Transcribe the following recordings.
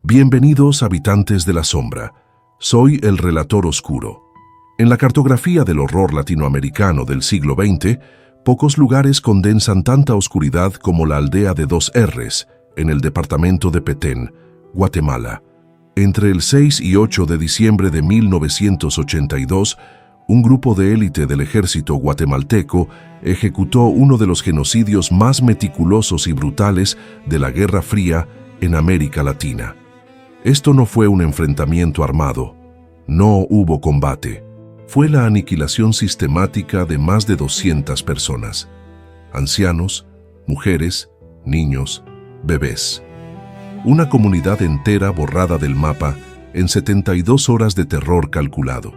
Bienvenidos, habitantes de la sombra. Soy el relator oscuro. En la cartografía del horror latinoamericano del siglo XX, pocos lugares condensan tanta oscuridad como la aldea de Dos R's, en el departamento de Petén, Guatemala. Entre el 6 y 8 de diciembre de 1982, un grupo de élite del ejército guatemalteco ejecutó uno de los genocidios más meticulosos y brutales de la Guerra Fría en América Latina. Esto no fue un enfrentamiento armado, no hubo combate. Fue la aniquilación sistemática de más de 200 personas. Ancianos, mujeres, niños, bebés. Una comunidad entera borrada del mapa en 72 horas de terror calculado.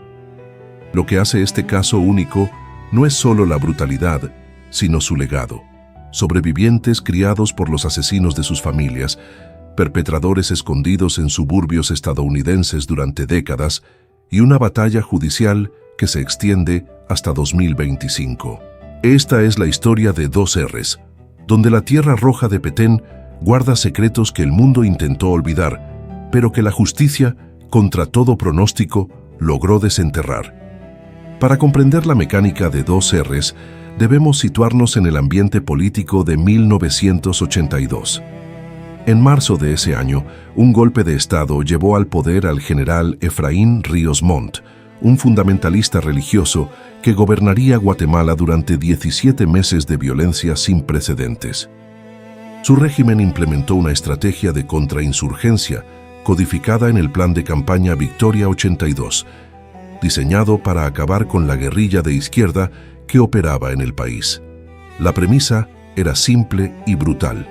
Lo que hace este caso único no es solo la brutalidad, sino su legado. Sobrevivientes criados por los asesinos de sus familias, perpetradores escondidos en suburbios estadounidenses durante décadas y una batalla judicial que se extiende hasta 2025. Esta es la historia de Dos R's, donde la Tierra Roja de Petén guarda secretos que el mundo intentó olvidar, pero que la justicia, contra todo pronóstico, logró desenterrar. Para comprender la mecánica de Dos R's, debemos situarnos en el ambiente político de 1982. En marzo de ese año, un golpe de Estado llevó al poder al general Efraín Ríos Montt, un fundamentalista religioso que gobernaría Guatemala durante 17 meses de violencia sin precedentes. Su régimen implementó una estrategia de contrainsurgencia codificada en el Plan de Campaña Victoria 82, diseñado para acabar con la guerrilla de izquierda que operaba en el país. La premisa era simple y brutal.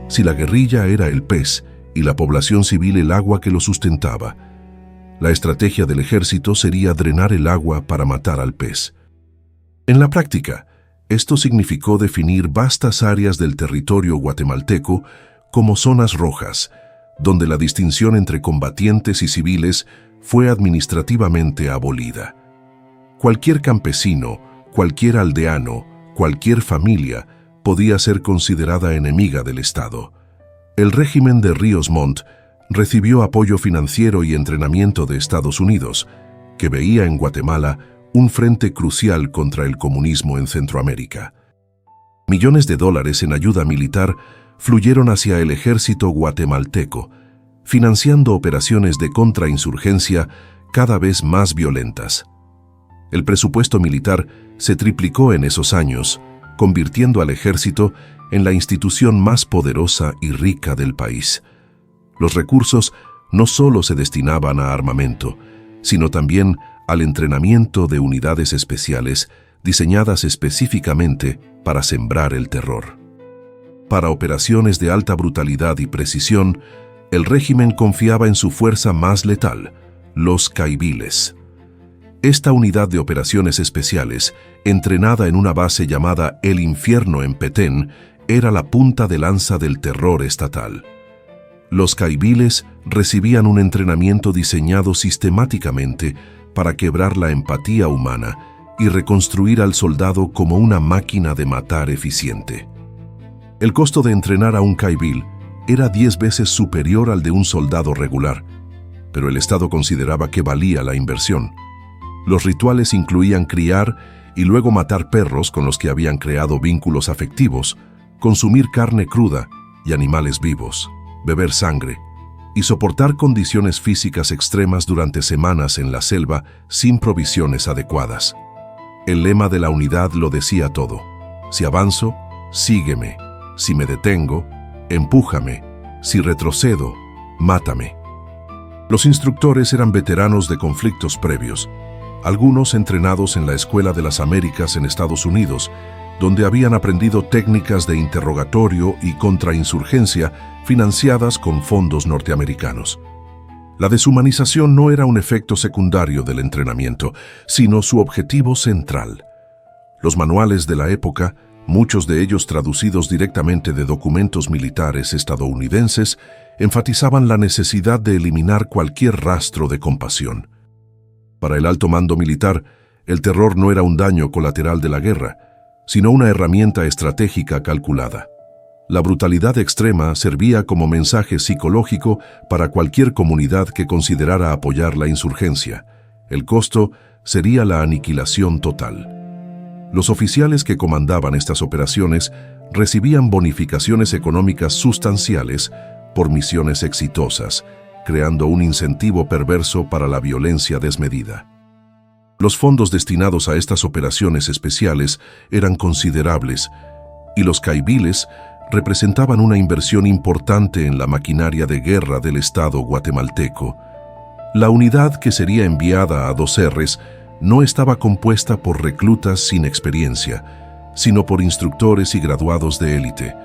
Si la guerrilla era el pez y la población civil el agua que lo sustentaba, la estrategia del ejército sería drenar el agua para matar al pez. En la práctica, esto significó definir vastas áreas del territorio guatemalteco como zonas rojas, donde la distinción entre combatientes y civiles fue administrativamente abolida. Cualquier campesino, cualquier aldeano, cualquier familia podía ser considerada enemiga del Estado. El régimen de Ríos Montt recibió apoyo financiero y entrenamiento de Estados Unidos, que veía en Guatemala un frente crucial contra el comunismo en Centroamérica. Millones de dólares en ayuda militar fluyeron hacia el ejército guatemalteco, financiando operaciones de contrainsurgencia cada vez más violentas. El presupuesto militar se triplicó en esos años, convirtiendo al ejército en la institución más poderosa y rica del país. Los recursos no solo se destinaban a armamento, sino también al entrenamiento de unidades especiales diseñadas específicamente para sembrar el terror. Para operaciones de alta brutalidad y precisión, el régimen confiaba en su fuerza más letal, los caibiles. Esta unidad de operaciones especiales, entrenada en una base llamada El Infierno en Petén, era la punta de lanza del terror estatal. Los caibiles recibían un entrenamiento diseñado sistemáticamente para quebrar la empatía humana y reconstruir al soldado como una máquina de matar eficiente. El costo de entrenar a un caibil era 10 veces superior al de un soldado regular, pero el Estado consideraba que valía la inversión. Los rituales incluían criar y luego matar perros con los que habían creado vínculos afectivos, consumir carne cruda y animales vivos, beber sangre y soportar condiciones físicas extremas durante semanas en la selva sin provisiones adecuadas. El lema de la unidad lo decía todo: si avanzo, sígueme; si me detengo, empújame; si retrocedo, mátame. Los instructores eran veteranos de conflictos previos, algunos entrenados en la Escuela de las Américas en Estados Unidos, donde habían aprendido técnicas de interrogatorio y contrainsurgencia financiadas con fondos norteamericanos. La deshumanización no era un efecto secundario del entrenamiento, sino su objetivo central. Los manuales de la época, muchos de ellos traducidos directamente de documentos militares estadounidenses, enfatizaban la necesidad de eliminar cualquier rastro de compasión. Para el alto mando militar, el terror no era un daño colateral de la guerra, sino una herramienta estratégica calculada. La brutalidad extrema servía como mensaje psicológico para cualquier comunidad que considerara apoyar la insurgencia. El costo sería la aniquilación total. Los oficiales que comandaban estas operaciones recibían bonificaciones económicas sustanciales por misiones exitosas, creando un incentivo perverso para la violencia desmedida. Los fondos destinados a estas operaciones especiales eran considerables, y los caibiles representaban una inversión importante en la maquinaria de guerra del Estado guatemalteco. La unidad que sería enviada a 2Rs no estaba compuesta por reclutas sin experiencia, sino por instructores y graduados de élite,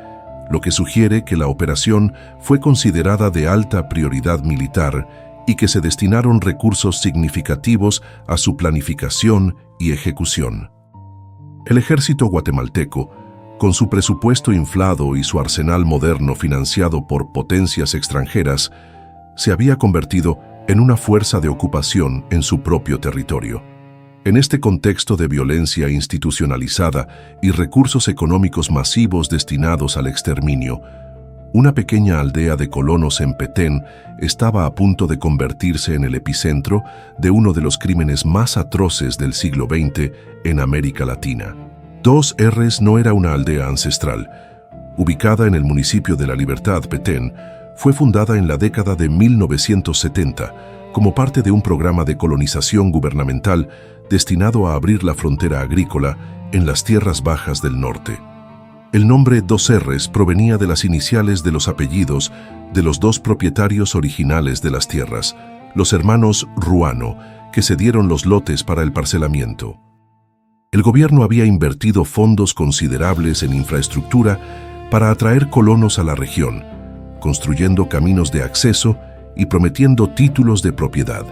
lo que sugiere que la operación fue considerada de alta prioridad militar y que se destinaron recursos significativos a su planificación y ejecución. El ejército guatemalteco, con su presupuesto inflado y su arsenal moderno financiado por potencias extranjeras, se había convertido en una fuerza de ocupación en su propio territorio. En este contexto de violencia institucionalizada y recursos económicos masivos destinados al exterminio, una pequeña aldea de colonos en Petén estaba a punto de convertirse en el epicentro de uno de los crímenes más atroces del siglo XX en América Latina. 2Rs no era una aldea ancestral. Ubicada en el municipio de La Libertad, Petén, fue fundada en la década de 1970 como parte de un programa de colonización gubernamental destinado a abrir la frontera agrícola en las tierras bajas del norte. El nombre 2Rs provenía de las iniciales de los apellidos de los dos propietarios originales de las tierras, los hermanos Ruano, que cedieron los lotes para el parcelamiento. El gobierno había invertido fondos considerables en infraestructura para atraer colonos a la región, construyendo caminos de acceso y prometiendo títulos de propiedad.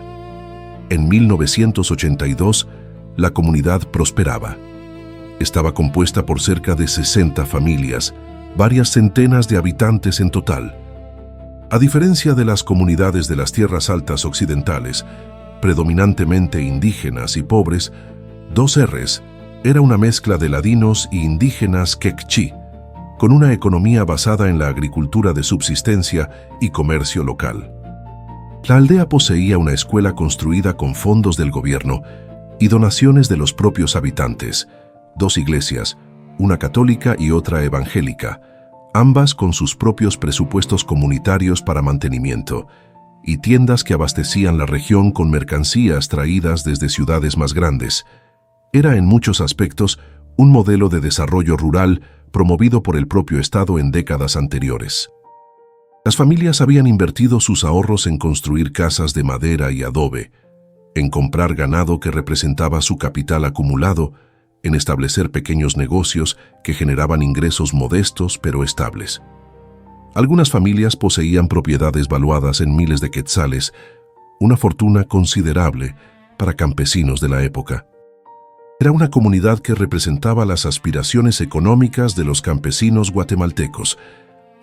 En 1982, la comunidad prosperaba. Estaba compuesta por cerca de 60 familias, varias centenas de habitantes en total. A diferencia de las comunidades de las tierras altas occidentales, predominantemente indígenas y pobres, 2Rs era una mezcla de ladinos y indígenas quechí, con una economía basada en la agricultura de subsistencia y comercio local. La aldea poseía una escuela construida con fondos del gobierno y donaciones de los propios habitantes, 2 iglesias, una católica y otra evangélica, ambas con sus propios presupuestos comunitarios para mantenimiento, y tiendas que abastecían la región con mercancías traídas desde ciudades más grandes. Era en muchos aspectos un modelo de desarrollo rural promovido por el propio Estado en décadas anteriores. Las familias habían invertido sus ahorros en construir casas de madera y adobe, en comprar ganado que representaba su capital acumulado, en establecer pequeños negocios que generaban ingresos modestos pero estables. Algunas familias poseían propiedades valuadas en miles de quetzales, una fortuna considerable para campesinos de la época. Era una comunidad que representaba las aspiraciones económicas de los campesinos guatemaltecos: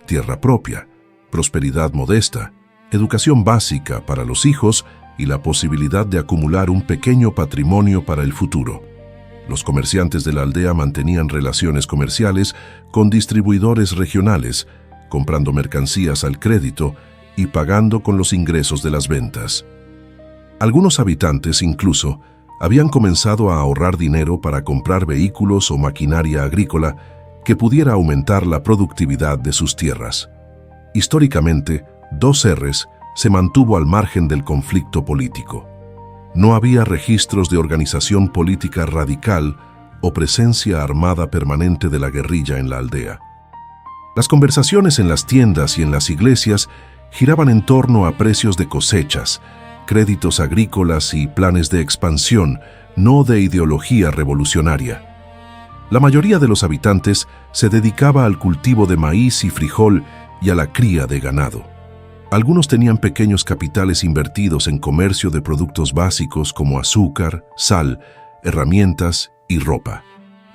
tierra propia, prosperidad modesta, educación básica para los hijos y la posibilidad de acumular un pequeño patrimonio para el futuro. Los comerciantes de la aldea mantenían relaciones comerciales con distribuidores regionales, comprando mercancías al crédito y pagando con los ingresos de las ventas. Algunos habitantes incluso habían comenzado a ahorrar dinero para comprar vehículos o maquinaria agrícola que pudiera aumentar la productividad de sus tierras. Históricamente, 2Rs se mantuvo al margen del conflicto político. No había registros de organización política radical o presencia armada permanente de la guerrilla en la aldea. Las conversaciones en las tiendas y en las iglesias giraban en torno a precios de cosechas, créditos agrícolas y planes de expansión, no de ideología revolucionaria. La mayoría de los habitantes se dedicaba al cultivo de maíz y frijol y a la cría de ganado. Algunos tenían pequeños capitales invertidos en comercio de productos básicos como azúcar, sal, herramientas y ropa.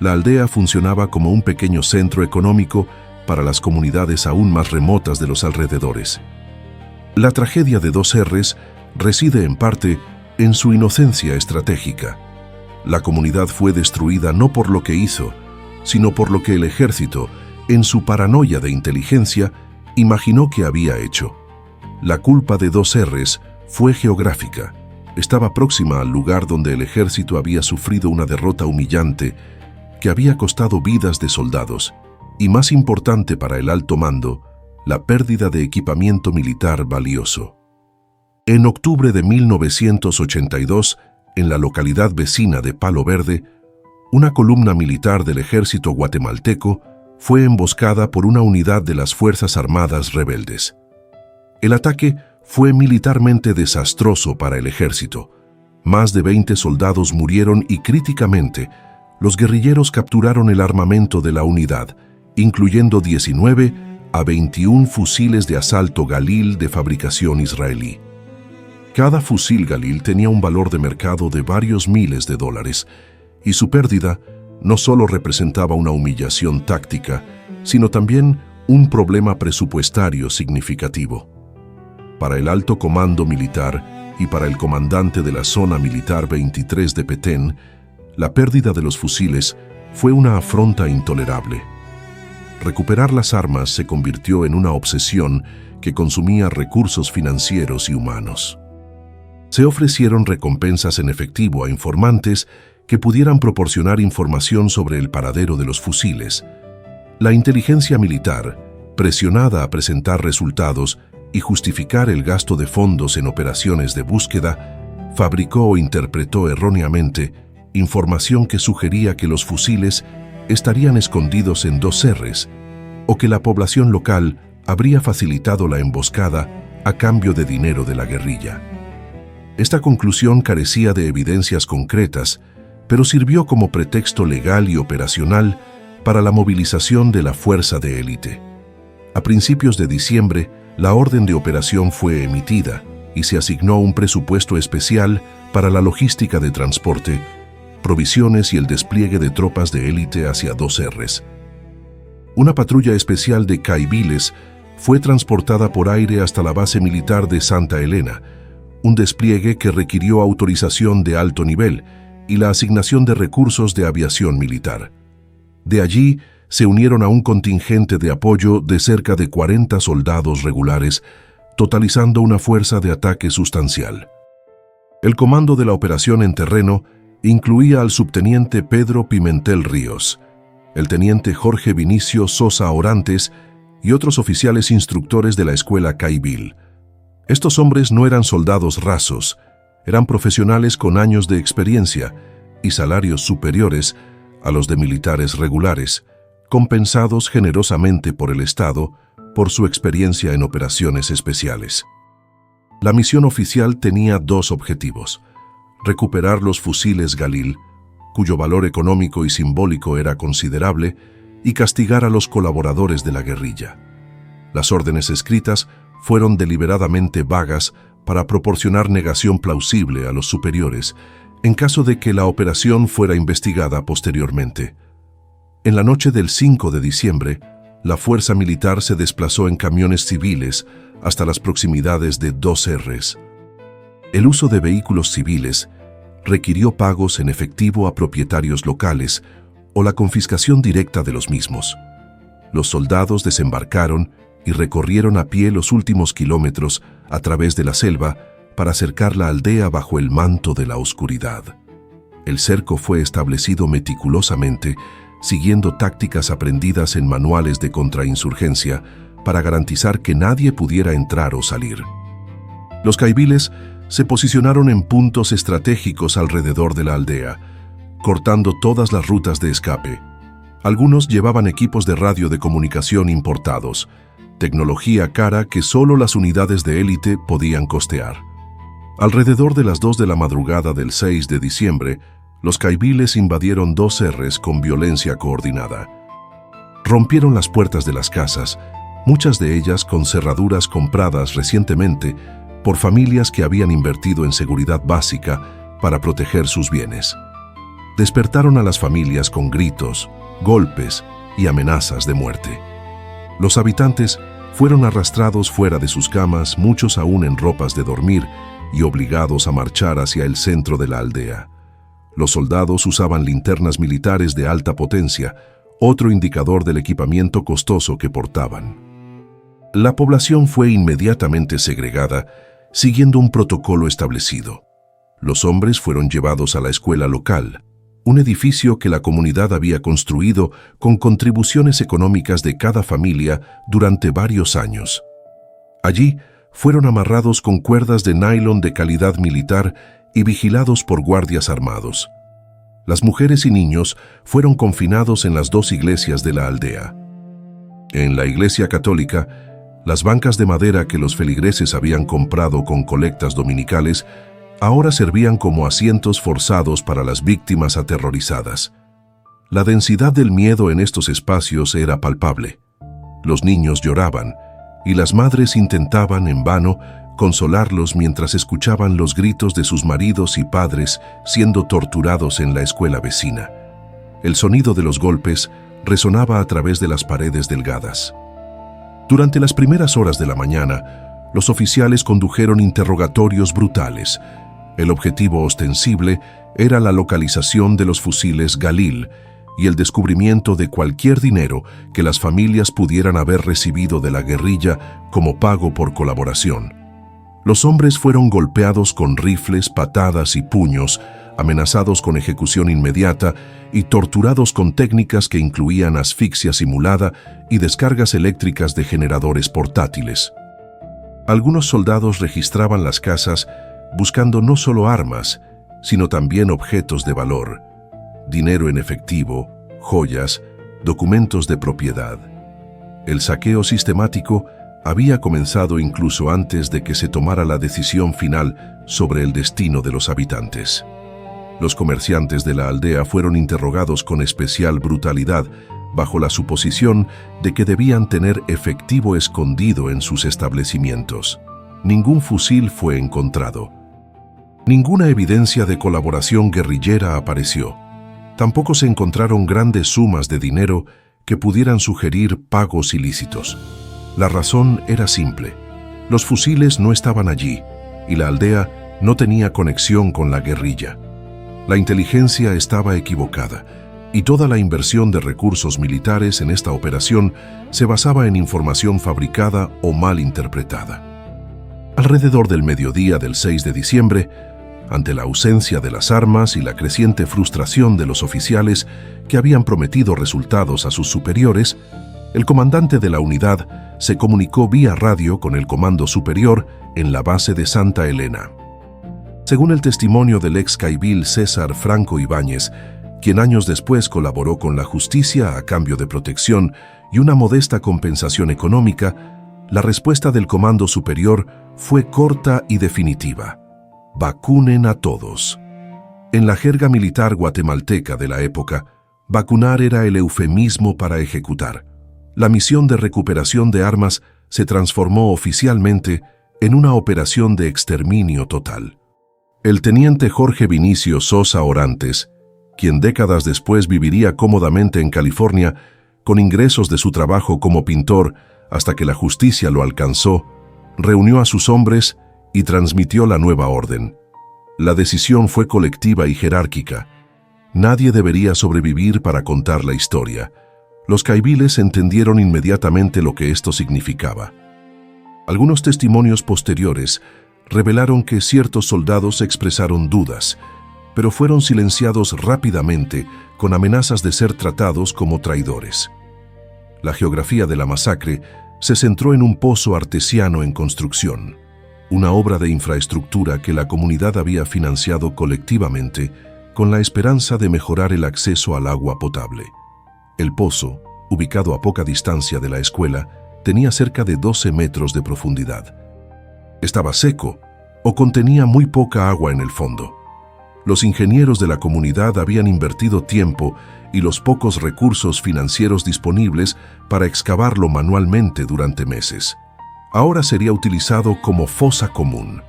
La aldea funcionaba como un pequeño centro económico para las comunidades aún más remotas de los alrededores. La tragedia de 2Rs reside en parte en su inocencia estratégica. La comunidad fue destruida no por lo que hizo, sino por lo que el ejército, En su paranoia de inteligencia, imaginó que había hecho. La culpa de 2Rs fue geográfica. Estaba próxima al lugar donde el ejército había sufrido una derrota humillante que había costado vidas de soldados y, más importante para el alto mando, la pérdida de equipamiento militar valioso. En octubre de 1982, en la localidad vecina de Palo Verde, una columna militar del ejército guatemalteco fue emboscada por una unidad de las Fuerzas Armadas rebeldes. El ataque fue militarmente desastroso para el ejército. Más de 20 soldados murieron y críticamente, los guerrilleros capturaron el armamento de la unidad, incluyendo 19 a 21 fusiles de asalto Galil de fabricación israelí. Cada fusil Galil tenía un valor de mercado de varios miles de dólares, y su pérdida no solo representaba una humillación táctica, sino también un problema presupuestario significativo. Para el alto comando militar y para el comandante de la Zona Militar 23 de Petén, la pérdida de los fusiles fue una afronta intolerable. Recuperar las armas se convirtió en una obsesión que consumía recursos financieros y humanos. Se ofrecieron recompensas en efectivo a informantes que pudieran proporcionar información sobre el paradero de los fusiles. La inteligencia militar, presionada a presentar resultados y justificar el gasto de fondos en operaciones de búsqueda, fabricó o interpretó erróneamente información que sugería que los fusiles estarían escondidos en 2Rs o que la población local habría facilitado la emboscada a cambio de dinero de la guerrilla. Esta conclusión carecía de evidencias concretas, pero sirvió como pretexto legal y operacional para la movilización de la fuerza de élite. A principios de diciembre, la orden de operación fue emitida y se asignó un presupuesto especial para la logística de transporte, provisiones y el despliegue de tropas de élite hacia 2Rs. Una patrulla especial de caibiles fue transportada por aire hasta la base militar de Santa Elena, un despliegue que requirió autorización de alto nivel y la asignación de recursos de aviación militar. De allí se unieron a un contingente de apoyo de cerca de 40 soldados regulares, totalizando una fuerza de ataque sustancial. El comando de la operación en terreno incluía al subteniente Pedro Pimentel Ríos, el teniente Jorge Vinicio Sosa Orantes y otros oficiales instructores de la escuela Caibil. Estos hombres no eran soldados rasos, eran profesionales con años de experiencia y salarios superiores a los de militares regulares, compensados generosamente por el Estado por su experiencia en operaciones especiales. La misión oficial tenía dos objetivos: recuperar los fusiles Galil, cuyo valor económico y simbólico era considerable, y castigar a los colaboradores de la guerrilla. Las órdenes escritas fueron deliberadamente vagas para proporcionar negación plausible a los superiores en caso de que la operación fuera investigada posteriormente. En la noche del 5 de diciembre, la fuerza militar se desplazó en camiones civiles hasta las proximidades de 2Rs. El uso de vehículos civiles requirió pagos en efectivo a propietarios locales o la confiscación directa de los mismos. Los soldados desembarcaron y recorrieron a pie los últimos kilómetros a través de la selva para cercar la aldea bajo el manto de la oscuridad. El cerco fue establecido meticulosamente, siguiendo tácticas aprendidas en manuales de contrainsurgencia para garantizar que nadie pudiera entrar o salir. Los caibiles se posicionaron en puntos estratégicos alrededor de la aldea, cortando todas las rutas de escape. Algunos llevaban equipos de radio de comunicación importados, tecnología cara que solo las unidades de élite podían costear. Alrededor de las 2 de la madrugada del 6 de diciembre, los caibiles invadieron 2Rs con violencia coordinada. Rompieron las puertas de las casas, muchas de ellas con cerraduras compradas recientemente por familias que habían invertido en seguridad básica para proteger sus bienes. Despertaron a las familias con gritos, golpes y amenazas de muerte. Los habitantes fueron arrastrados fuera de sus camas, muchos aún en ropas de dormir, y obligados a marchar hacia el centro de la aldea. Los soldados usaban linternas militares de alta potencia, otro indicador del equipamiento costoso que portaban. La población fue inmediatamente segregada, siguiendo un protocolo establecido. Los hombres fueron llevados a la escuela local, un edificio que la comunidad había construido con contribuciones económicas de cada familia durante varios años. Allí fueron amarrados con cuerdas de nylon de calidad militar y vigilados por guardias armados. Las mujeres y niños fueron confinados en las 2 iglesias de la aldea. En la iglesia católica, las bancas de madera que los feligreses habían comprado con colectas dominicales ahora servían como asientos forzados para las víctimas aterrorizadas. La densidad del miedo en estos espacios era palpable. Los niños lloraban y las madres intentaban, en vano, consolarlos mientras escuchaban los gritos de sus maridos y padres siendo torturados en la escuela vecina. El sonido de los golpes resonaba a través de las paredes delgadas. Durante las primeras horas de la mañana, los oficiales condujeron interrogatorios brutales. El objetivo ostensible era la localización de los fusiles Galil y el descubrimiento de cualquier dinero que las familias pudieran haber recibido de la guerrilla como pago por colaboración. Los hombres fueron golpeados con rifles, patadas y puños, amenazados con ejecución inmediata y torturados con técnicas que incluían asfixia simulada y descargas eléctricas de generadores portátiles. Algunos soldados registraban las casas buscando no solo armas, sino también objetos de valor, dinero en efectivo, joyas, documentos de propiedad. El saqueo sistemático había comenzado incluso antes de que se tomara la decisión final sobre el destino de los habitantes. Los comerciantes de la aldea fueron interrogados con especial brutalidad, bajo la suposición de que debían tener efectivo escondido en sus establecimientos. Ningún fusil fue encontrado. Ninguna evidencia de colaboración guerrillera apareció. Tampoco se encontraron grandes sumas de dinero que pudieran sugerir pagos ilícitos. La razón era simple. Los fusiles no estaban allí y la aldea no tenía conexión con la guerrilla. La inteligencia estaba equivocada y toda la inversión de recursos militares en esta operación se basaba en información fabricada o mal interpretada. Alrededor del mediodía del 6 de diciembre, ante la ausencia de las armas y la creciente frustración de los oficiales que habían prometido resultados a sus superiores, el comandante de la unidad se comunicó vía radio con el comando superior en la base de Santa Elena. Según el testimonio del ex caibil César Franco Ibáñez, quien años después colaboró con la justicia a cambio de protección y una modesta compensación económica, la respuesta del comando superior fue corta y definitiva: vacunen a todos. En la jerga militar guatemalteca de la época, vacunar era el eufemismo para ejecutar. La misión de recuperación de armas se transformó oficialmente en una operación de exterminio total. El teniente Jorge Vinicio Sosa Orantes, quien décadas después viviría cómodamente en California, con ingresos de su trabajo como pintor hasta que la justicia lo alcanzó, reunió a sus hombres y transmitió la nueva orden. La decisión fue colectiva y jerárquica. Nadie debería sobrevivir para contar la historia. Los caibiles entendieron inmediatamente lo que esto significaba. Algunos testimonios posteriores revelaron que ciertos soldados expresaron dudas, pero fueron silenciados rápidamente con amenazas de ser tratados como traidores. La geografía de la masacre se centró en un pozo artesiano en construcción, una obra de infraestructura que la comunidad había financiado colectivamente con la esperanza de mejorar el acceso al agua potable. El pozo, ubicado a poca distancia de la escuela, tenía cerca de 12 metros de profundidad. Estaba seco o contenía muy poca agua en el fondo. Los ingenieros de la comunidad habían invertido tiempo y los pocos recursos financieros disponibles para excavarlo manualmente durante meses. Ahora sería utilizado como fosa común.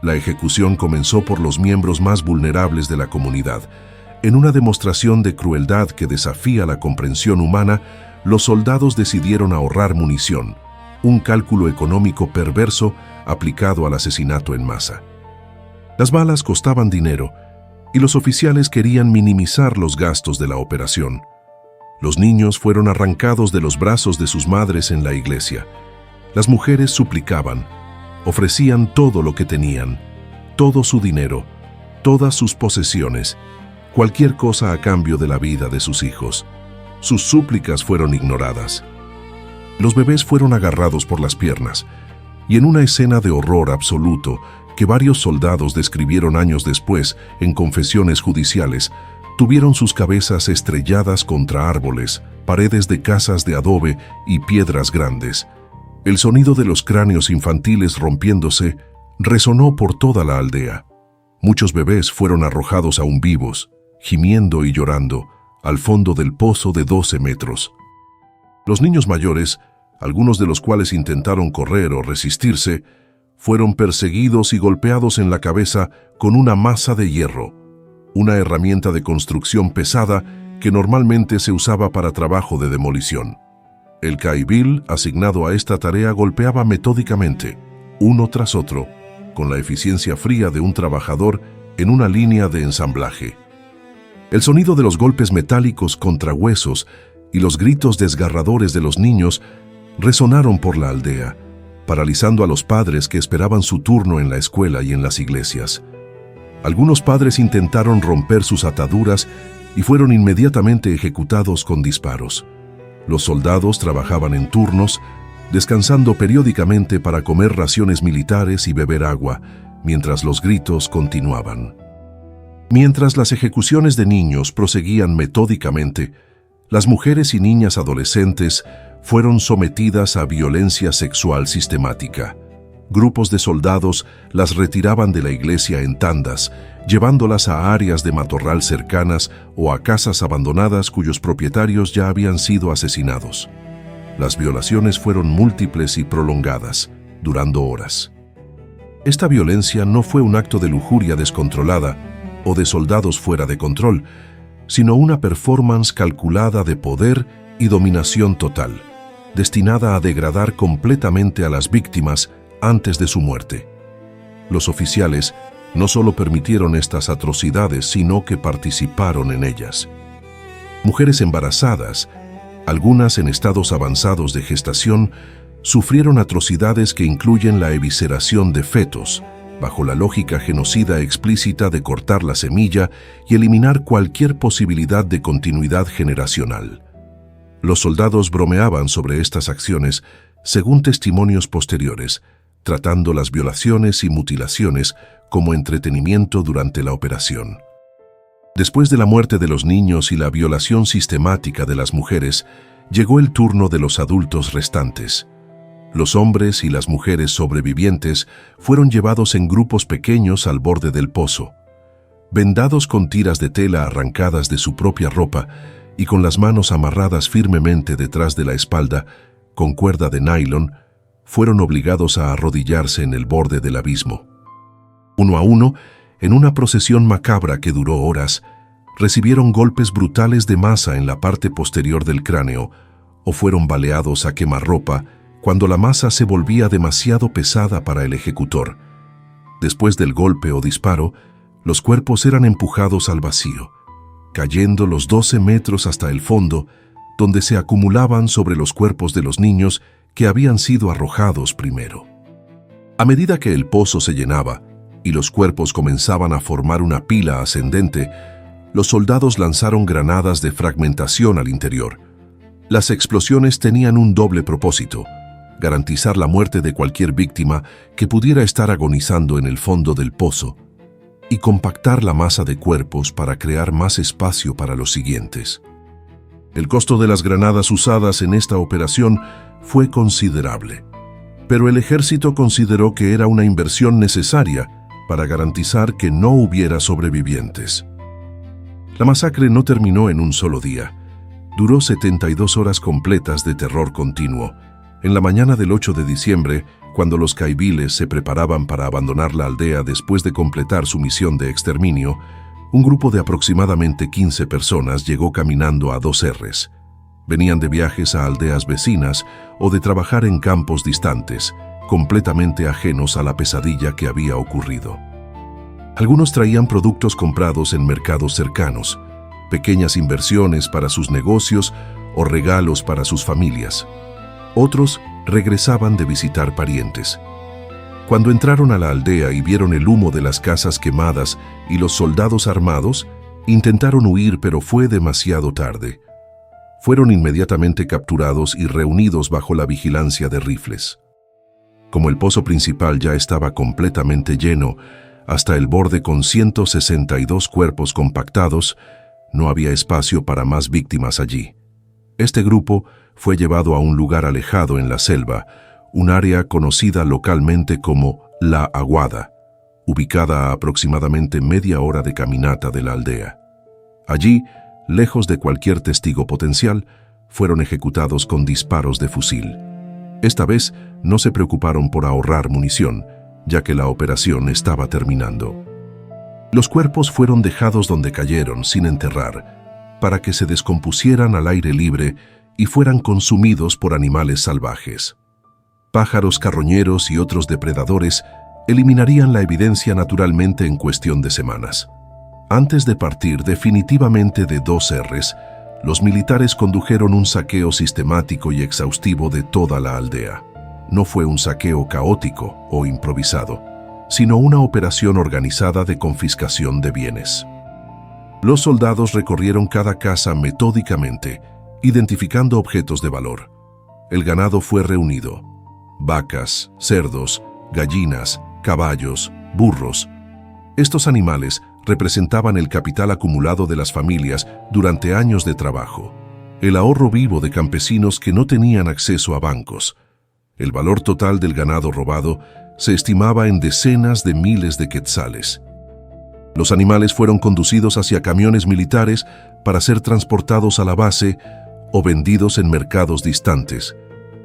La ejecución comenzó por los miembros más vulnerables de la comunidad. En una demostración de crueldad que desafía la comprensión humana, los soldados decidieron ahorrar munición, un cálculo económico perverso aplicado al asesinato en masa. Las balas costaban dinero y los oficiales querían minimizar los gastos de la operación. Los niños fueron arrancados de los brazos de sus madres en la iglesia. Las mujeres suplicaban, ofrecían todo lo que tenían, todo su dinero, todas sus posesiones, cualquier cosa a cambio de la vida de sus hijos. Sus súplicas fueron ignoradas. Los bebés fueron agarrados por las piernas, y en una escena de horror absoluto que varios soldados describieron años después en confesiones judiciales, tuvieron sus cabezas estrelladas contra árboles, paredes de casas de adobe y piedras grandes. El sonido de los cráneos infantiles rompiéndose resonó por toda la aldea. Muchos bebés fueron arrojados aún vivos, gimiendo y llorando, al fondo del pozo de 12 metros. Los niños mayores, algunos de los cuales intentaron correr o resistirse, fueron perseguidos y golpeados en la cabeza con una masa de hierro, una herramienta de construcción pesada que normalmente se usaba para trabajo de demolición. El caibil, asignado a esta tarea, golpeaba metódicamente, uno tras otro, con la eficiencia fría de un trabajador en una línea de ensamblaje. El sonido de los golpes metálicos contra huesos y los gritos desgarradores de los niños resonaron por la aldea, paralizando a los padres que esperaban su turno en la escuela y en las iglesias. Algunos padres intentaron romper sus ataduras y fueron inmediatamente ejecutados con disparos. Los soldados trabajaban en turnos, descansando periódicamente para comer raciones militares y beber agua, mientras los gritos continuaban. Mientras las ejecuciones de niños proseguían metódicamente, las mujeres y niñas adolescentes fueron sometidas a violencia sexual sistemática. Grupos de soldados las retiraban de la iglesia en tandas, llevándolas a áreas de matorral cercanas o a casas abandonadas cuyos propietarios ya habían sido asesinados. Las violaciones fueron múltiples y prolongadas, durando horas. Esta violencia no fue un acto de lujuria descontrolada o de soldados fuera de control, sino una performance calculada de poder y dominación total, destinada a degradar completamente a las víctimas antes de su muerte. Los oficiales no solo permitieron estas atrocidades, sino que participaron en ellas. Mujeres embarazadas, algunas en estados avanzados de gestación, sufrieron atrocidades que incluyen la evisceración de fetos, bajo la lógica genocida explícita de cortar la semilla y eliminar cualquier posibilidad de continuidad generacional. Los soldados bromeaban sobre estas acciones, según testimonios posteriores, tratando las violaciones y mutilaciones como entretenimiento durante la operación. Después de la muerte de los niños y la violación sistemática de las mujeres, llegó el turno de los adultos restantes. Los hombres y las mujeres sobrevivientes fueron llevados en grupos pequeños al borde del pozo. Vendados con tiras de tela arrancadas de su propia ropa y con las manos amarradas firmemente detrás de la espalda, con cuerda de nylon, fueron obligados a arrodillarse en el borde del abismo. Uno a uno, en una procesión macabra que duró horas, recibieron golpes brutales de masa en la parte posterior del cráneo o fueron baleados a quemarropa cuando la masa se volvía demasiado pesada para el ejecutor. Después del golpe o disparo, los cuerpos eran empujados al vacío, cayendo los 12 metros hasta el fondo, donde se acumulaban sobre los cuerpos de los niños que habían sido arrojados primero. A medida que el pozo se llenaba y los cuerpos comenzaban a formar una pila ascendente, los soldados lanzaron granadas de fragmentación al interior. Las explosiones tenían un doble propósito: garantizar la muerte de cualquier víctima que pudiera estar agonizando en el fondo del pozo y compactar la masa de cuerpos para crear más espacio para los siguientes. El costo de las granadas usadas en esta operación fue considerable, pero el ejército consideró que era una inversión necesaria para garantizar que no hubiera sobrevivientes. La masacre no terminó en un solo día. Duró 72 horas completas de terror continuo. En la mañana del 8 de diciembre, cuando los caibiles se preparaban para abandonar la aldea después de completar su misión de exterminio, un grupo de aproximadamente 15 personas llegó caminando a 2 Rs. Venían de viajes a aldeas vecinas o de trabajar en campos distantes, completamente ajenos a la pesadilla que había ocurrido. Algunos traían productos comprados en mercados cercanos, pequeñas inversiones para sus negocios o regalos para sus familias. Otros regresaban de visitar parientes. Cuando entraron a la aldea y vieron el humo de las casas quemadas y los soldados armados, intentaron huir, pero fue demasiado tarde. Fueron inmediatamente capturados y reunidos bajo la vigilancia de rifles. Como el pozo principal ya estaba completamente lleno, hasta el borde con 162 cuerpos compactados, no había espacio para más víctimas allí. Este grupo fue llevado a un lugar alejado en la selva, un área conocida localmente como La Aguada, ubicada a aproximadamente media hora de caminata de la aldea. Allí, lejos de cualquier testigo potencial, fueron ejecutados con disparos de fusil. Esta vez no se preocuparon por ahorrar munición, ya que la operación estaba terminando. Los cuerpos fueron dejados donde cayeron, sin enterrar, para que se descompusieran al aire libre y fueran consumidos por animales salvajes. Pájaros carroñeros y otros depredadores eliminarían la evidencia naturalmente en cuestión de semanas. Antes de partir definitivamente de 2Rs, los militares condujeron un saqueo sistemático y exhaustivo de toda la aldea. No fue un saqueo caótico o improvisado, sino una operación organizada de confiscación de bienes. Los soldados recorrieron cada casa metódicamente, identificando objetos de valor. El ganado fue reunido: vacas, cerdos, gallinas, caballos, burros. Estos animales representaban el capital acumulado de las familias durante años de trabajo, el ahorro vivo de campesinos que no tenían acceso a bancos. El valor total del ganado robado se estimaba en decenas de miles de quetzales. Los animales fueron conducidos hacia camiones militares para ser transportados a la base o vendidos en mercados distantes,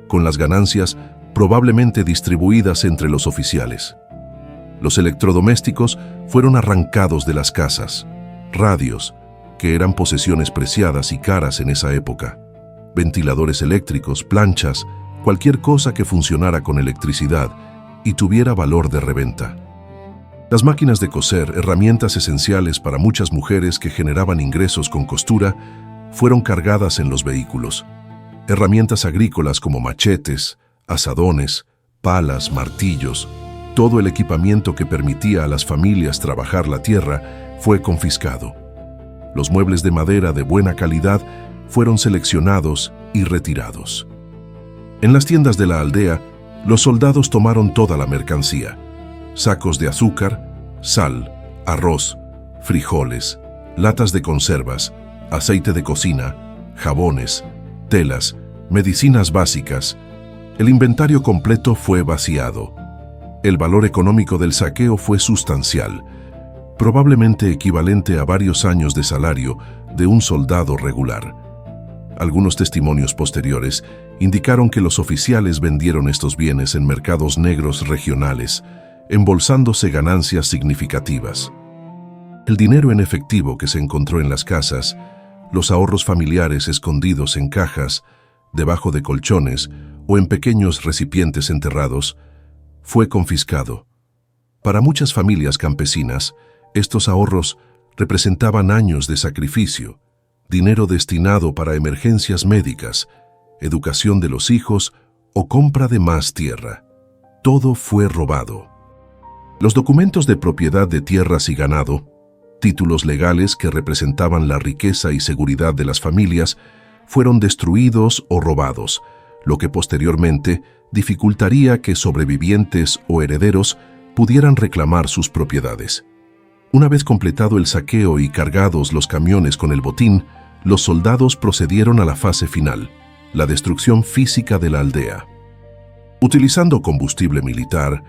con las ganancias probablemente distribuidas entre los oficiales. Los electrodomésticos fueron arrancados de las casas: radios, que eran posesiones preciadas y caras en esa época, ventiladores eléctricos, planchas, cualquier cosa que funcionara con electricidad y tuviera valor de reventa. Las máquinas de coser, herramientas esenciales para muchas mujeres que generaban ingresos con costura, fueron cargadas en los vehículos. Herramientas agrícolas como machetes, azadones, palas, martillos, todo el equipamiento que permitía a las familias trabajar la tierra fue confiscado. Los muebles de madera de buena calidad fueron seleccionados y retirados. En las tiendas de la aldea, los soldados tomaron toda la mercancía: sacos de azúcar, sal, arroz, frijoles, latas de conservas, aceite de cocina, jabones, telas, medicinas básicas. El inventario completo fue vaciado. El valor económico del saqueo fue sustancial, probablemente equivalente a varios años de salario de un soldado regular. Algunos testimonios posteriores indicaron que los oficiales vendieron estos bienes en mercados negros regionales, embolsándose ganancias significativas. El dinero en efectivo que se encontró en las casas, los ahorros familiares escondidos en cajas, debajo de colchones o en pequeños recipientes enterrados, fue confiscado. Para muchas familias campesinas, estos ahorros representaban años de sacrificio, dinero destinado para emergencias médicas, educación de los hijos o compra de más tierra. Todo fue robado. Los documentos de propiedad de tierras y ganado, títulos legales que representaban la riqueza y seguridad de las familias, fueron destruidos o robados, lo que posteriormente dificultaría que sobrevivientes o herederos pudieran reclamar sus propiedades. Una vez completado el saqueo y cargados los camiones con el botín, los soldados procedieron a la fase final, la destrucción física de la aldea. Utilizando combustible militar,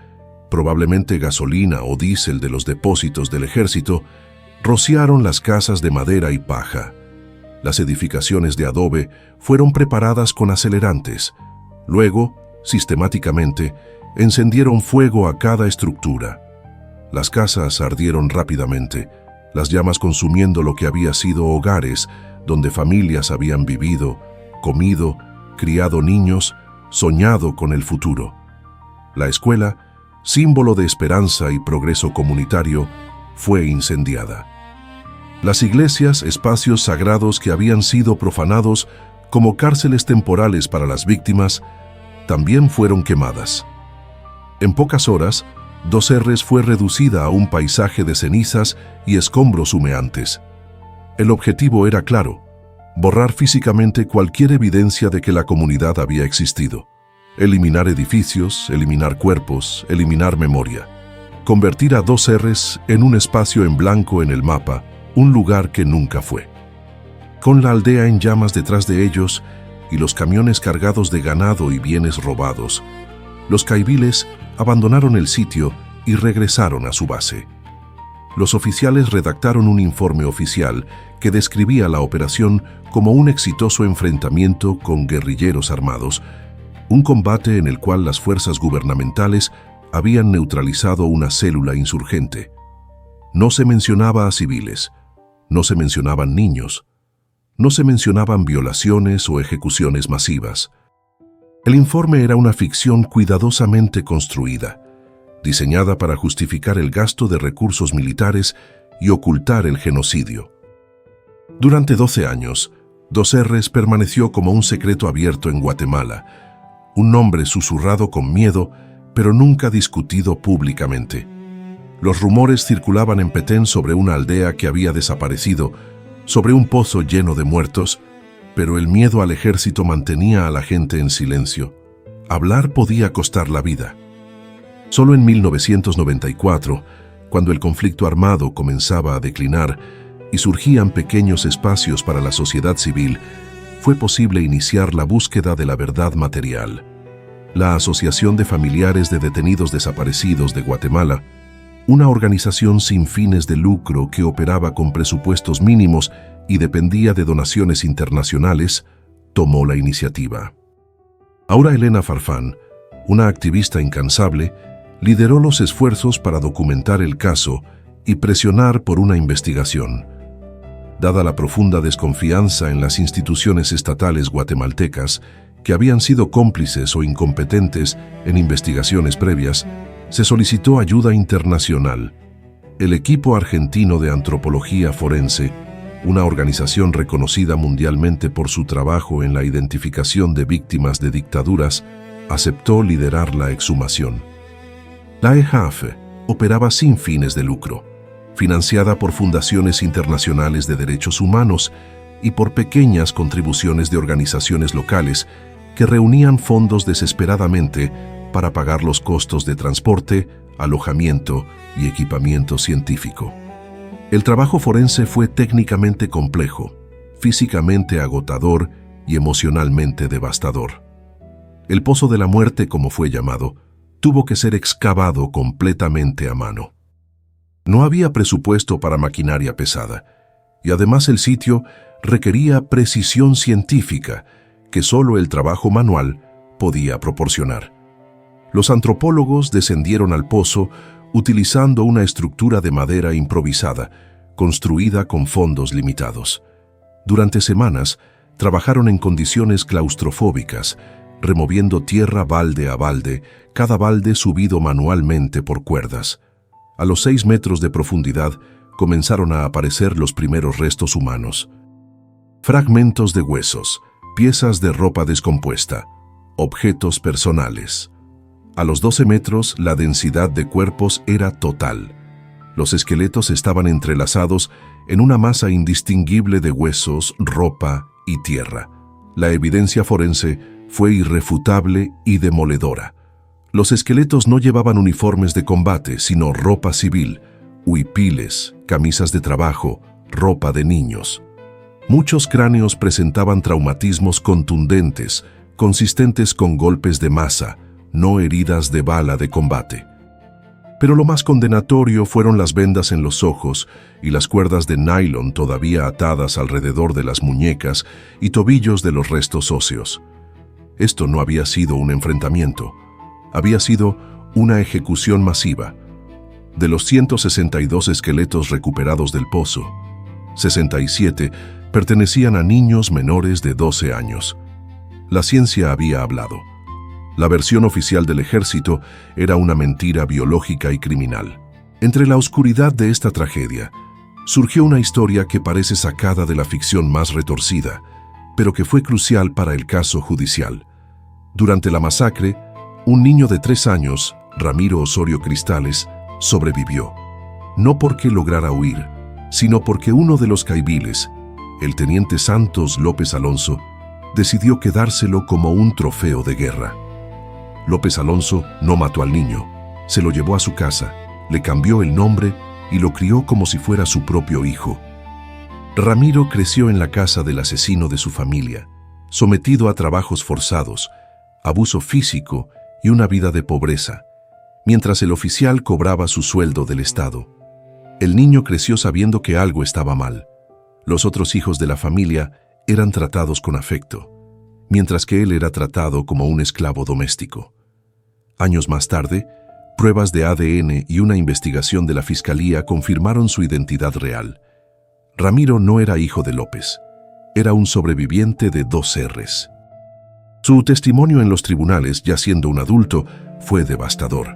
probablemente gasolina o diésel de los depósitos del ejército, rociaron las casas de madera y paja. Las edificaciones de adobe fueron preparadas con acelerantes. Luego, sistemáticamente, encendieron fuego a cada estructura. Las casas ardieron rápidamente, las llamas consumiendo lo que había sido hogares donde familias habían vivido, comido, criado niños, soñado con el futuro. La escuela, símbolo de esperanza y progreso comunitario, fue incendiada. Las iglesias, espacios sagrados que habían sido profanados como cárceles temporales para las víctimas, también fueron quemadas. En pocas horas, Dos R's fue reducida a un paisaje de cenizas y escombros humeantes. El objetivo era claro: borrar físicamente cualquier evidencia de que la comunidad había existido. Eliminar edificios, eliminar cuerpos, eliminar memoria. Convertir a Dos R's en un espacio en blanco en el mapa, un lugar que nunca fue. Con la aldea en llamas detrás de ellos y los camiones cargados de ganado y bienes robados, los caiviles abandonaron el sitio y regresaron a su base. Los oficiales redactaron un informe oficial que describía la operación como un exitoso enfrentamiento con guerrilleros armados, un combate en el cual las fuerzas gubernamentales habían neutralizado una célula insurgente. No se mencionaba a civiles, no se mencionaban niños, no se mencionaban violaciones o ejecuciones masivas. El informe era una ficción cuidadosamente construida, diseñada para justificar el gasto de recursos militares y ocultar el genocidio. Durante 12 años, Dos R's permaneció como un secreto abierto en Guatemala, un nombre susurrado con miedo, pero nunca discutido públicamente. Los rumores circulaban en Petén sobre una aldea que había desaparecido, sobre un pozo lleno de muertos, pero el miedo al ejército mantenía a la gente en silencio. Hablar podía costar la vida. Solo en 1994, cuando el conflicto armado comenzaba a declinar y surgían pequeños espacios para la sociedad civil, fue posible iniciar la búsqueda de la verdad material. La Asociación de Familiares de Detenidos Desaparecidos de Guatemala, una organización sin fines de lucro que operaba con presupuestos mínimos y dependía de donaciones internacionales, tomó la iniciativa. Aura Elena Farfán, una activista incansable, lideró los esfuerzos para documentar el caso y presionar por una investigación. Dada la profunda desconfianza en las instituciones estatales guatemaltecas, que habían sido cómplices o incompetentes en investigaciones previas, se solicitó ayuda internacional. El equipo argentino de antropología forense, una organización reconocida mundialmente por su trabajo en la identificación de víctimas de dictaduras, aceptó liderar la exhumación. La EHAF operaba sin fines de lucro, financiada por fundaciones internacionales de derechos humanos y por pequeñas contribuciones de organizaciones locales que reunían fondos desesperadamente para pagar los costos de transporte, alojamiento y equipamiento científico. El trabajo forense fue técnicamente complejo, físicamente agotador y emocionalmente devastador. El Pozo de la Muerte, como fue llamado, tuvo que ser excavado completamente a mano. No había presupuesto para maquinaria pesada, y además el sitio requería precisión científica que solo el trabajo manual podía proporcionar. Los antropólogos descendieron al pozo utilizando una estructura de madera improvisada, construida con fondos limitados. Durante semanas, trabajaron en condiciones claustrofóbicas, removiendo tierra balde a balde, cada balde subido manualmente por cuerdas. A los 6 metros de profundidad comenzaron a aparecer los primeros restos humanos. Fragmentos de huesos, piezas de ropa descompuesta, objetos personales. A los 12 metros, la densidad de cuerpos era total. Los esqueletos estaban entrelazados en una masa indistinguible de huesos, ropa y tierra. La evidencia forense fue irrefutable y demoledora. Los esqueletos no llevaban uniformes de combate, sino ropa civil, huipiles, camisas de trabajo, ropa de niños. Muchos cráneos presentaban traumatismos contundentes, consistentes con golpes de masa, no heridas de bala de combate. Pero lo más condenatorio fueron las vendas en los ojos y las cuerdas de nylon todavía atadas alrededor de las muñecas y tobillos de los restos óseos. Esto no había sido un enfrentamiento, había sido una ejecución masiva. De los 162 esqueletos recuperados del pozo, 67 pertenecían a niños menores de 12 años. La ciencia había hablado. La versión oficial del ejército era una mentira biológica y criminal. Entre la oscuridad de esta tragedia, surgió una historia que parece sacada de la ficción más retorcida, pero que fue crucial para el caso judicial. Durante la masacre, un niño de 3 años, Ramiro Osorio Cristales, sobrevivió. No porque lograra huir, sino porque uno de los caiviles, el teniente Santos López Alonso, decidió quedárselo como un trofeo de guerra. López Alonso no mató al niño, se lo llevó a su casa, le cambió el nombre y lo crió como si fuera su propio hijo. Ramiro creció en la casa del asesino de su familia, sometido a trabajos forzados, abuso físico y una vida de pobreza, mientras el oficial cobraba su sueldo del Estado. El niño creció sabiendo que algo estaba mal. Los otros hijos de la familia eran tratados con afecto, mientras que él era tratado como un esclavo doméstico. Años más tarde, pruebas de ADN y una investigación de la Fiscalía confirmaron su identidad real. Ramiro no era hijo de López, era un sobreviviente de 2Rs. Su testimonio en los tribunales, ya siendo un adulto, fue devastador.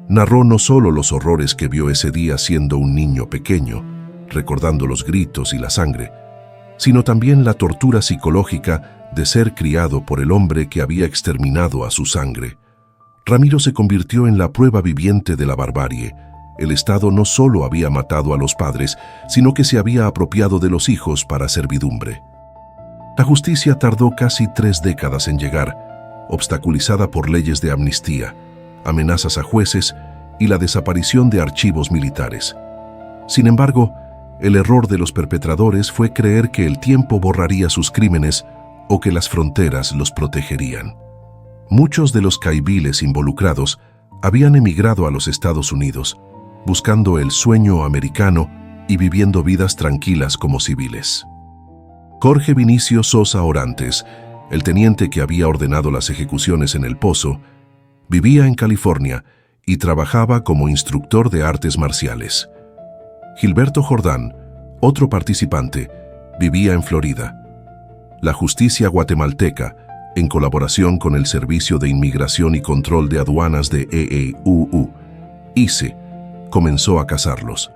Narró no solo los horrores que vio ese día siendo un niño pequeño, recordando los gritos y la sangre, sino también la tortura psicológica de ser criado por el hombre que había exterminado a su sangre. Ramiro se convirtió en la prueba viviente de la barbarie. El Estado no solo había matado a los padres, sino que se había apropiado de los hijos para servidumbre. La justicia tardó casi 3 décadas en llegar, obstaculizada por leyes de amnistía, amenazas a jueces y la desaparición de archivos militares. Sin embargo, el error de los perpetradores fue creer que el tiempo borraría sus crímenes o que las fronteras los protegerían. Muchos de los caiviles involucrados habían emigrado a los Estados Unidos, buscando el sueño americano y viviendo vidas tranquilas como civiles. Jorge Vinicio Sosa Orantes, el teniente que había ordenado las ejecuciones en El Pozo, vivía en California y trabajaba como instructor de artes marciales. Gilberto Jordán, otro participante, vivía en Florida. La justicia guatemalteca, en colaboración con el Servicio de Inmigración y Control de Aduanas de EEUU, ICE, comenzó a cazarlos.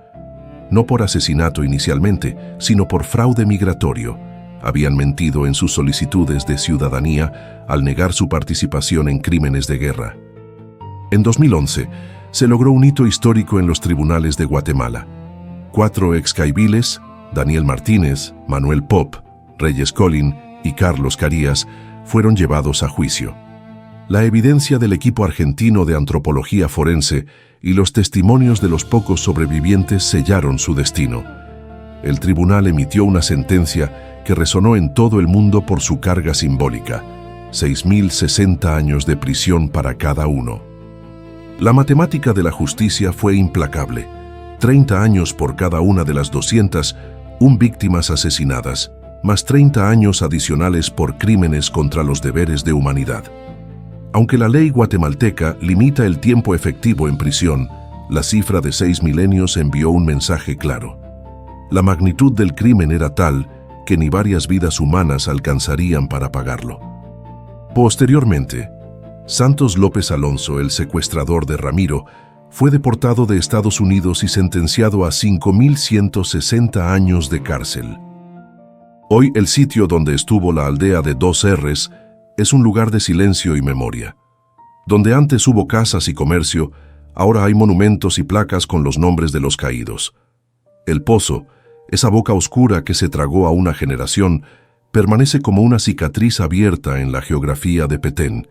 No por asesinato inicialmente, sino por fraude migratorio. Habían mentido en sus solicitudes de ciudadanía al negar su participación en crímenes de guerra. En 2011, se logró un hito histórico en los tribunales de Guatemala. 4 excaiviles, Daniel Martínez, Manuel Pop, Reyes Colín y Carlos Carías, fueron llevados a juicio. La evidencia del equipo argentino de antropología forense y los testimonios de los pocos sobrevivientes sellaron su destino. El tribunal emitió una sentencia que resonó en todo el mundo por su carga simbólica: 6.060 años de prisión para cada uno. La matemática de la justicia fue implacable: 30 años por cada una de las 201 víctimas asesinadas, más 30 años adicionales por crímenes contra los deberes de humanidad. Aunque la ley guatemalteca limita el tiempo efectivo en prisión, la cifra de 6 milenios envió un mensaje claro. La magnitud del crimen era tal que ni varias vidas humanas alcanzarían para pagarlo. Posteriormente, Santos López Alonso, el secuestrador de Ramiro, fue deportado de Estados Unidos y sentenciado a 5.160 años de cárcel. Hoy el sitio donde estuvo la aldea de 2Rs es un lugar de silencio y memoria. Donde antes hubo casas y comercio, ahora hay monumentos y placas con los nombres de los caídos. El Pozo, esa boca oscura que se tragó a una generación, permanece como una cicatriz abierta en la geografía de Petén.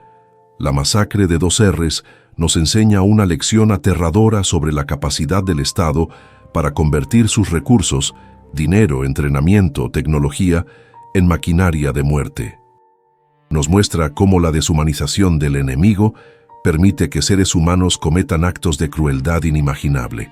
La masacre de 2Rs nos enseña una lección aterradora sobre la capacidad del Estado para convertir sus recursos, dinero, entrenamiento, tecnología, en maquinaria de muerte. Nos muestra cómo la deshumanización del enemigo permite que seres humanos cometan actos de crueldad inimaginable.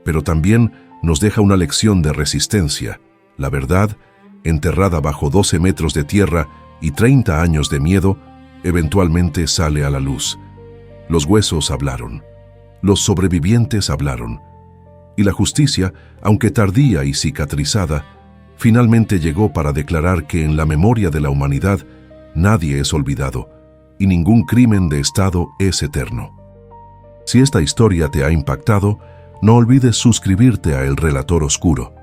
Pero también nos deja una lección de resistencia. La verdad, enterrada bajo 12 metros de tierra y 30 años de miedo, eventualmente sale a la luz. Los huesos hablaron. Los sobrevivientes hablaron. Y la justicia, aunque tardía y cicatrizada, finalmente llegó para declarar que en la memoria de la humanidad nadie es olvidado y ningún crimen de Estado es eterno. Si esta historia te ha impactado, no olvides suscribirte a El Relator Oscuro.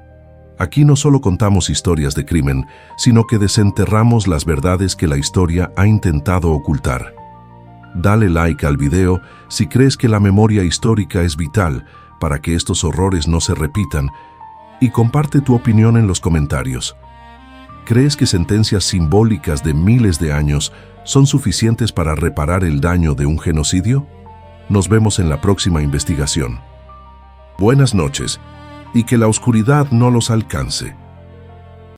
Aquí no solo contamos historias de crimen, sino que desenterramos las verdades que la historia ha intentado ocultar. Dale like al video si crees que la memoria histórica es vital para que estos horrores no se repitan, y comparte tu opinión en los comentarios. ¿Crees que sentencias simbólicas de miles de años son suficientes para reparar el daño de un genocidio? Nos vemos en la próxima investigación. Buenas noches, y que la oscuridad no los alcance.